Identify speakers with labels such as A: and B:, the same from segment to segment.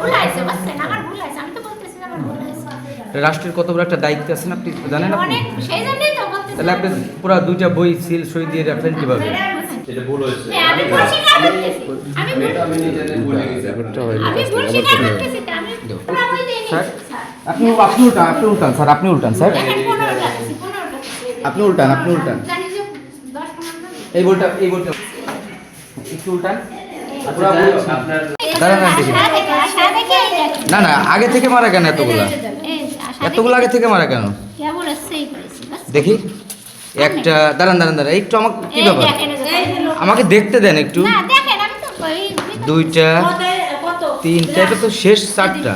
A: ভুল হয়েছে বুঝছেন, আমার ভুল হয়েছে, আমি তো বলতেছি না আমার ভুল হয়েছে।
B: রাষ্ট্রের কত বড় একটা দায়িত্ব আছেন আপনি জানেন আপনি?
A: অনেক, সেই জন্যই তো বলতেছি।
B: তাহলে আপনি পুরো দুইটা বই সিল সই দিয়ে রাখলেন কিভাবে?
C: এটা ভুল হয়েছে।
A: হ্যাঁ, আমি ভুল স্বীকার করতেছি। আমি ভুল-
C: আমি নিজে ভুলে গেছি।
A: আমি ভুল স্বীকার করতেছি তো, আমি পুরো বই দিয়ে
B: স্যার
A: নিয়েছি, স্যার।
B: আপনি উল্টান স্যার, আপনি উল্টান স্যার,
A: দেখেন 15টা দিছি, 15টা দিছি।
B: আপনি উল্টান
A: জানি যে 10-15টা দিছি।
B: এই বইটা একটু উল্টান। পুরো বই
C: আপনার
B: দাঁড়ান, দেখি।
A: আশা দেখে এই দেখেন।
B: না না, আগে থেকে মারা কেন এতগুলা?
A: এই আশা
B: এতগুলো আগে থেকে মারা কেন
A: কেবল সেই করেছি বাস।
B: দেখি। একটা দাঁড়ান একটু আমাকে কি
A: এই
B: ব্যাপার,
A: দেখেন, এই যে-
B: আমাকে দেখতে দেন একটু।
A: না দেখেন, আমি তো কই
B: দুইটা, তিনটা, এটা তো শেষ চারটা।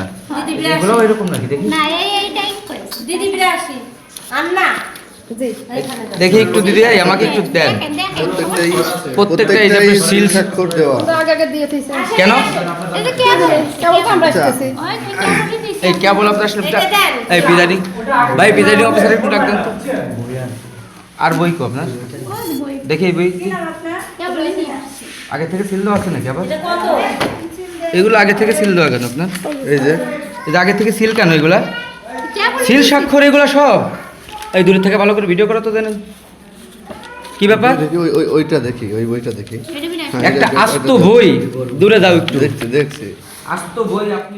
B: এগুলো এরকম নাকি দেখি?
A: না এইটাই করেছি।
D: দিদি বিরাশি আন্না
B: দেখি একটু দিদি আমাকে একটু দেন।
A: দেখেন দেখেন
B: প্রত্যেকটা এই যে সিল
E: স্বাক্ষর দেওয়া।
F: আগে দিয়ে দিয়েছে
B: কেন?
A: এই যে কেবল
F: কেবল তো আমরা আসতেছি
A: ওই যে কেবলই দিছি।
B: এই কেবল আপনার আসলে এই প্রিজাইডিং ভাই, প্রিজাইডিং অফিসার একটু ডাক দেন তো। আর বই কো আপনার?
A: ওই বই
B: দেখি এই বই
A: কেবলই নিয়ে আসছি।
B: আগে থেকে সিল দেওয়া আছে নাকি আবার?
D: কত
B: এগুলো আগে থেকে সিল দেওয়া কেন আপনার?
E: এই যে
B: এই যে আগে থেকে সিল কেন এগুলা?
A: কেবলই
B: সিল
A: দিছি।
B: স্বাক্ষর এগুলো সব? এই দূরে থেকে ভালো করে ভিডিও করা তো জানেন কি ব্যাপার?
E: দেখি ওইটা দেখি, ওই বইটা দেখি।
A: এটা বিনা
E: হ্যাঁ,
B: একটা
E: এটা-
B: আস্ত
E: এটা-
B: বই, দূরে যাও একটু।
E: দেখছি
B: আস্ত বই আপনি